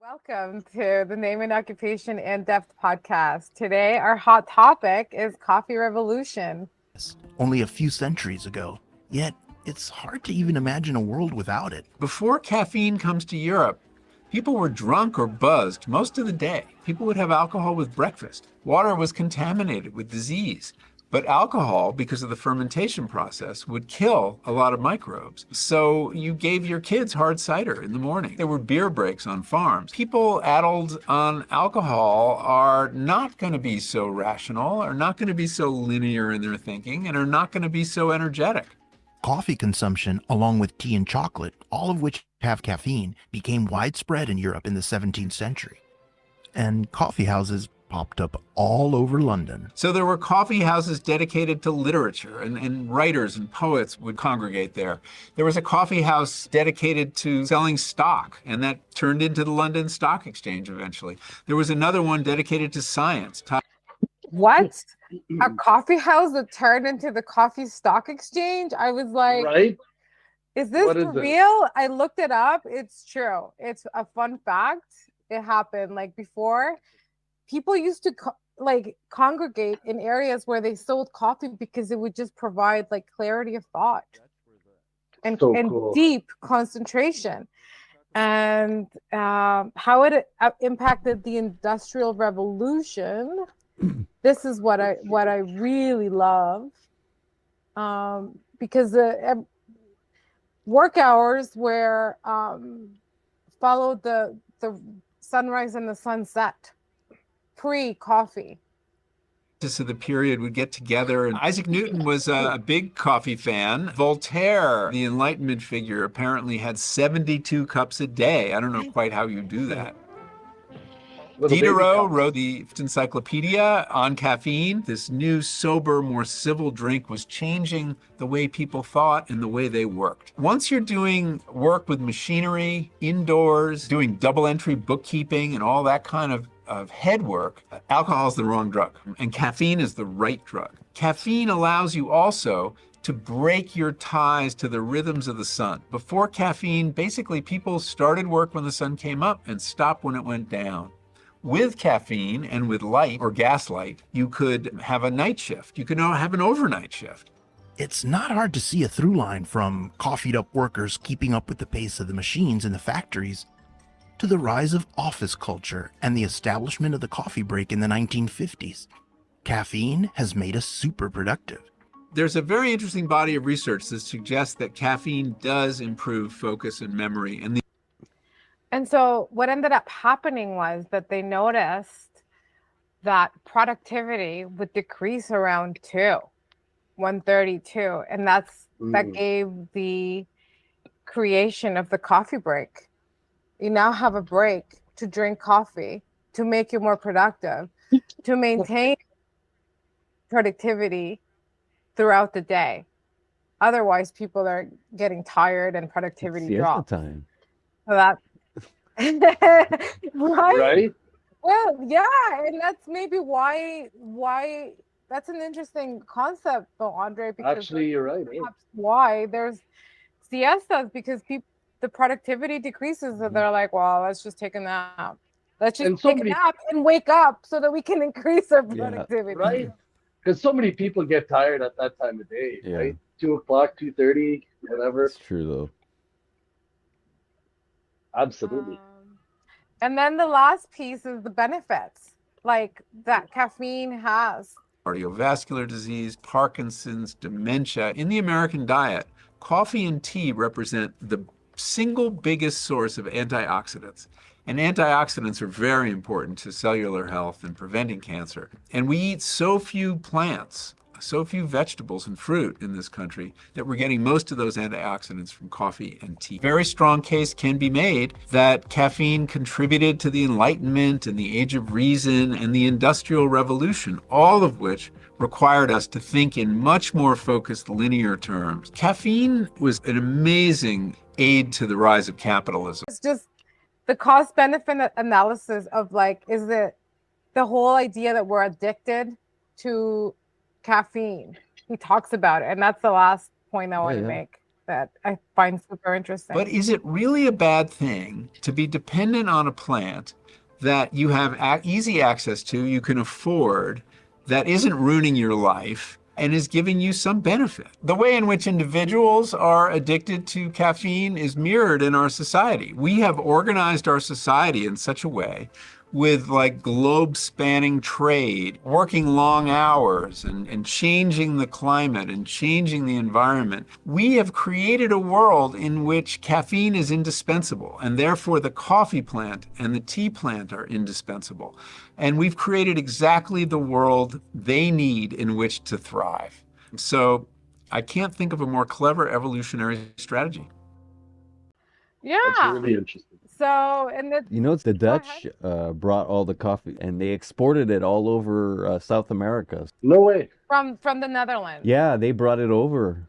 Welcome to the Name and Occupation in Depth podcast. Today, our hot topic is coffee revolution. Only a few centuries ago, yet it's hard to even imagine a world without it. Before caffeine comes to Europe, people were drunk or buzzed most of the day. People would have alcohol with breakfast. Water was contaminated with disease. But alcohol, because of the fermentation process, would kill a lot of microbes. So you gave your kids hard cider in the morning. There were beer breaks on farms. People addled on alcohol are not going to be so rational, are not going to be so linear in their thinking, and are not going to be so energetic. Coffee consumption, along with tea and chocolate, all of which have caffeine, became widespread in Europe in the 17th century. And coffee houses popped up all over London. So there were coffee houses dedicated to literature, and writers and poets would congregate there. There was a coffee house dedicated to selling stock, and that turned into the London Stock Exchange eventually. There was another one dedicated to science. What? A coffee house that turned into the coffee stock exchange? I was like, Right? is this for real? I looked it up. It's true. It's a fun fact. It happened like before. People used to congregate in areas where they sold coffee because it would just provide like clarity of thought and cool. Deep concentration. And how it impacted the Industrial Revolution. This is what I really love, because the work hours were followed the sunrise and the sunset. Pre-coffee. Of the period would get together, and Isaac Newton was a big coffee fan. Voltaire, the Enlightenment figure, apparently had 72 cups a day. I don't know quite how you do that. Diderot wrote the encyclopedia on caffeine. This new, sober, more civil drink was changing the way people thought and the way they worked. Once you're doing work with machinery, indoors, doing double entry bookkeeping and all that kind of head work, alcohol is the wrong drug, and caffeine is the right drug. Caffeine allows you also to break your ties to the rhythms of the sun. Before caffeine, basically people started work when the sun came up and stopped when it went down. With caffeine and with light or gaslight, you could have a night shift. You could have an overnight shift. It's not hard to see a through line from coffeed up workers keeping up with the pace of the machines in the factories to the rise of office culture and the establishment of the coffee break in the 1950s. Caffeine has made us super productive. There's a very interesting body of research that suggests that caffeine does improve focus and memory. And so what ended up happening was that they noticed that productivity would decrease around 1:32. And that gave the creation of the coffee break. You now have a break to drink coffee, to make you more productive, to maintain productivity throughout the day. Otherwise, people are getting tired and productivity drops. Time. So that right? Well, yeah, and that's maybe why that's an interesting concept, though, Andre. Because actually, you're right. Why there's siestas, because the productivity decreases, and they're like, well, let's just take a nap. Let's just take a nap and wake up so that we can increase our productivity. Right? Because so many people get tired at that time of day, right? 2 o'clock, 2:30, whatever. It's true, though. Absolutely. And then the last piece is the benefits, like that caffeine has. Cardiovascular disease, Parkinson's, dementia. In the American diet, coffee and tea represent the single biggest source of antioxidants. And antioxidants are very important to cellular health and preventing cancer. And we eat so few plants, so few vegetables and fruit in this country that we're getting most of those antioxidants from coffee and tea. Very strong case can be made that caffeine contributed to the Enlightenment and the Age of Reason and the Industrial Revolution, all of which required us to think in much more focused linear terms. Caffeine was an amazing aid to the rise of capitalism. It's just the cost benefit analysis of like, is it the whole idea that we're addicted to caffeine? He talks about it, and that's the last point I want to make. that I find super interesting. But is it really a bad thing to be dependent on a plant that you have easy access to, you can afford, that isn't ruining your life and is giving you some benefit? The way in which individuals are addicted to caffeine is mirrored in our society. We have organized our society in such a way, with like globe spanning trade, working long hours and changing the climate and changing the environment. We have created a world in which caffeine is indispensable, and therefore the coffee plant and the tea plant are indispensable. And we've created exactly the world they need in which to thrive. So I can't think of a more clever evolutionary strategy. Yeah. That's really interesting. So, and it's the Dutch brought all the coffee and they exported it all over South America. No way. from the Netherlands. Yeah, they brought it over.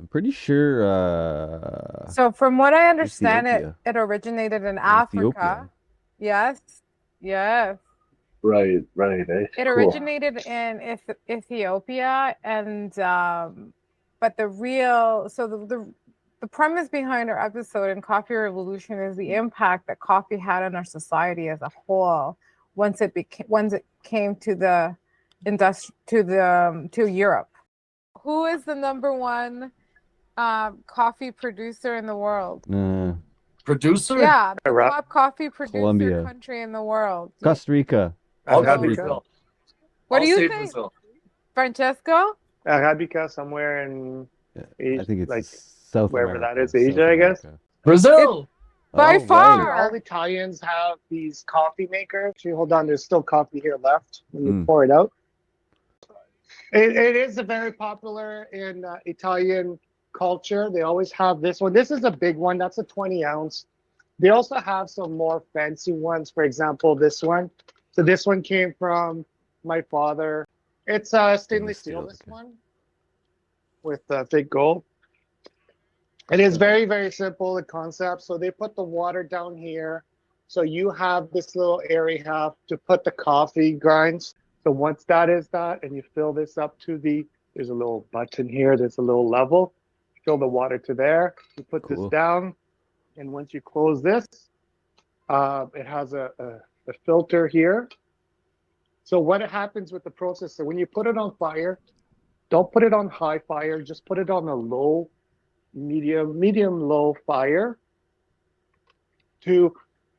I'm pretty sure. So from what I understand, Ethiopia. it originated in Africa. Yes. Right. Eh? It originated in Ethiopia, and but the premise behind our episode in Coffee Revolution is the impact that coffee had on our society as a whole once it came to Europe. Who is the number one coffee producer in the world? Producer? Yeah, the top coffee producer Colombia. country in the world. Costa Rica. Brazil. What do I'll you say think, Brazil. Francesco? Arabica somewhere in I think it's like South wherever America. that is, Asia, I guess. Brazil. By Oh, far. right. All Italians have these coffee makers. Actually, hold on, there's still coffee here left when you Mm. pour it out. It is very popular in Italian culture. They always have this one. This is a big one. That's a 20 ounce. They also have some more fancy ones. For example, this one. So this one came from my father. It's stainless steel, this okay. one, with fake gold. It is very, very simple, the concept. So they put the water down here. So you have this little area to put the coffee grinds. So once that is that, and you fill this up to there's a little button here, there's a little level. Fill the water to there. You put Cool. this down. And once you close this, it has a filter here. So what happens with the process, so when you put it on fire, don't put it on high fire, just put it on a low, medium-low fire to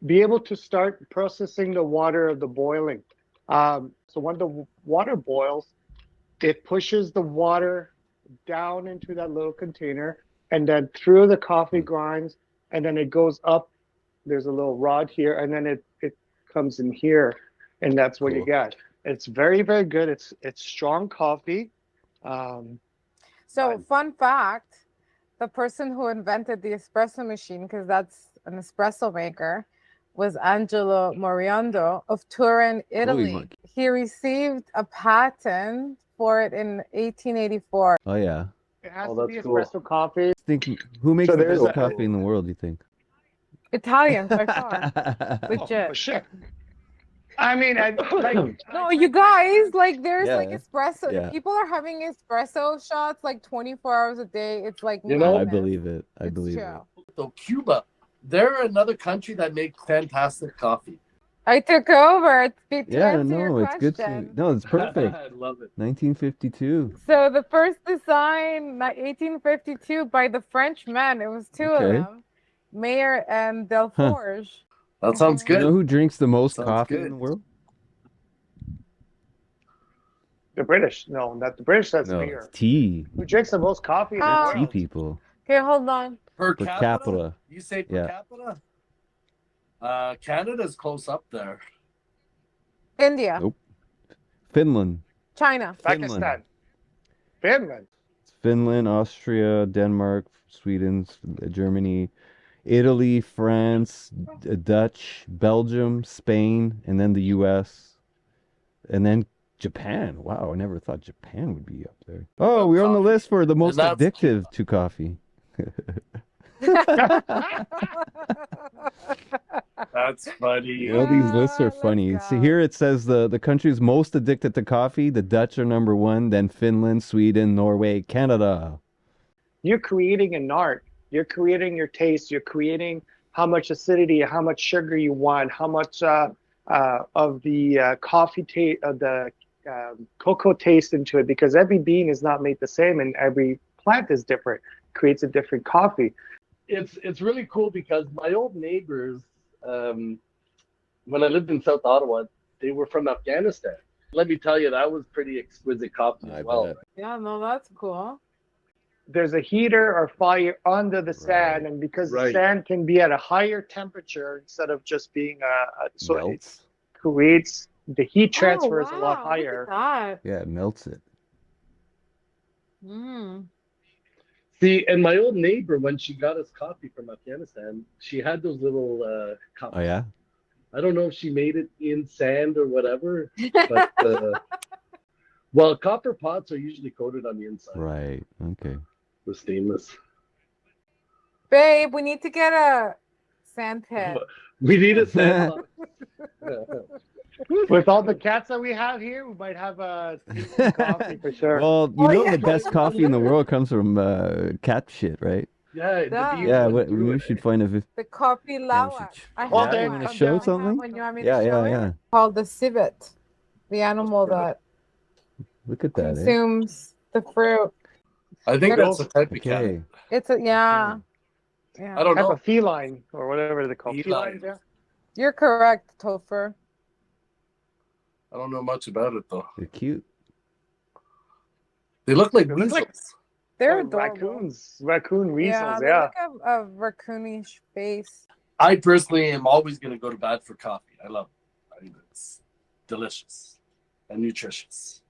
be able to start processing the water of the boiling. So when the water boils, it pushes the water down into that little container and then through the coffee grinds, and then it goes up. There's a little rod here, and then it comes in here, and that's what you Cool. get. It's very, very good. It's strong coffee. So, fun fact, the person who invented the espresso machine, because that's an espresso maker, was Angelo Moriando of Turin, Italy. monkey. He received a patent for it in 1884. Oh yeah. It has Oh, to be that's cool. espresso coffee. Who makes So the there's best a- coffee in the world? You think? Italians by far. Legit. Oh, shit. I mean, No, you guys, like there's like Yeah. espresso. Yeah. People are having espresso shots like 24 hours a day. It's like You know- I madness. believe it. I It's believe true. So Cuba, they're another country that makes fantastic coffee. I took over to it. Yeah, answer your no, it's good. question. No, it's perfect. I love it. 1952. So the first design, 1852, by the Frenchmen. It was two Okay. of them, Mayer and Delforge. That sounds You know good. who drinks the most Sounds coffee good. in the world? the British. No, not the British. That's No, beer. it's tea. Who drinks the most coffee in the Oh. Tea world? people. Okay, hold on. Per Per capita? capita. You say per Yeah. capita? Canada's close up there. India, Nope. Finland. China. Pakistan. Finland. Finland, Austria, Denmark, Sweden, Germany, Italy, France, Dutch, Belgium, Spain, and then the US, and then Japan. Wow, I never thought Japan would be up there. Oh, we're on the list for the most that's addictive to coffee. That's funny. All these lists are Let's funny. See, go. here it says the countries most addicted to coffee. The Dutch are number one, then Finland, Sweden, Norway, Canada. you're creating an art. You're creating your taste. You're creating how much acidity, how much sugar you want, how much of the coffee taste, of the cocoa taste into it, because every bean is not made the same and every plant is different, creates a different coffee. It's really cool because my old neighbors, when I lived in South Ottawa, they were from Afghanistan. Let me tell you, that was pretty exquisite coffee as well. bet. Yeah, no, that's cool. There's a heater or fire under the sand, and because the sand can be at a higher temperature instead of just being so it Melts. creates the heat transfer is a lot Wow, higher. look at Yeah, it melts it. that. Mm. See, and my old neighbor, when she got us coffee from Afghanistan, she had those little cups. Oh yeah. I don't know if she made it in sand or whatever, but well, copper pots are usually coated on the inside. Right. Okay. The stainless. Babe, we need to get a sand pit. We need a sand pot. With all the cats that we have here, we might have a coffee for sure. Well, you Oh, know yeah. the best coffee in the world comes from cat shit, right? Yeah, Yeah. Yeah, we should find a. The coffee Yeah, lava. I Well, have then you one. want to come show down. something? When you want me to Yeah, show yeah. it? Called the civet, the animal that Look at that. Eh? consumes the fruit. I think that's a type of cat. Okay. It's a yeah. Yeah. I don't Type know. of feline or whatever they call Feline. felines. Yeah. You're correct, Topher. I don't know much about it though. They're cute. They look like They look weasels. like- They're Or adorable. raccoon weasels. Yeah, they Yeah. look a raccoonish face. I personally am always going to go to bat for coffee. I love it. I think it's delicious and nutritious.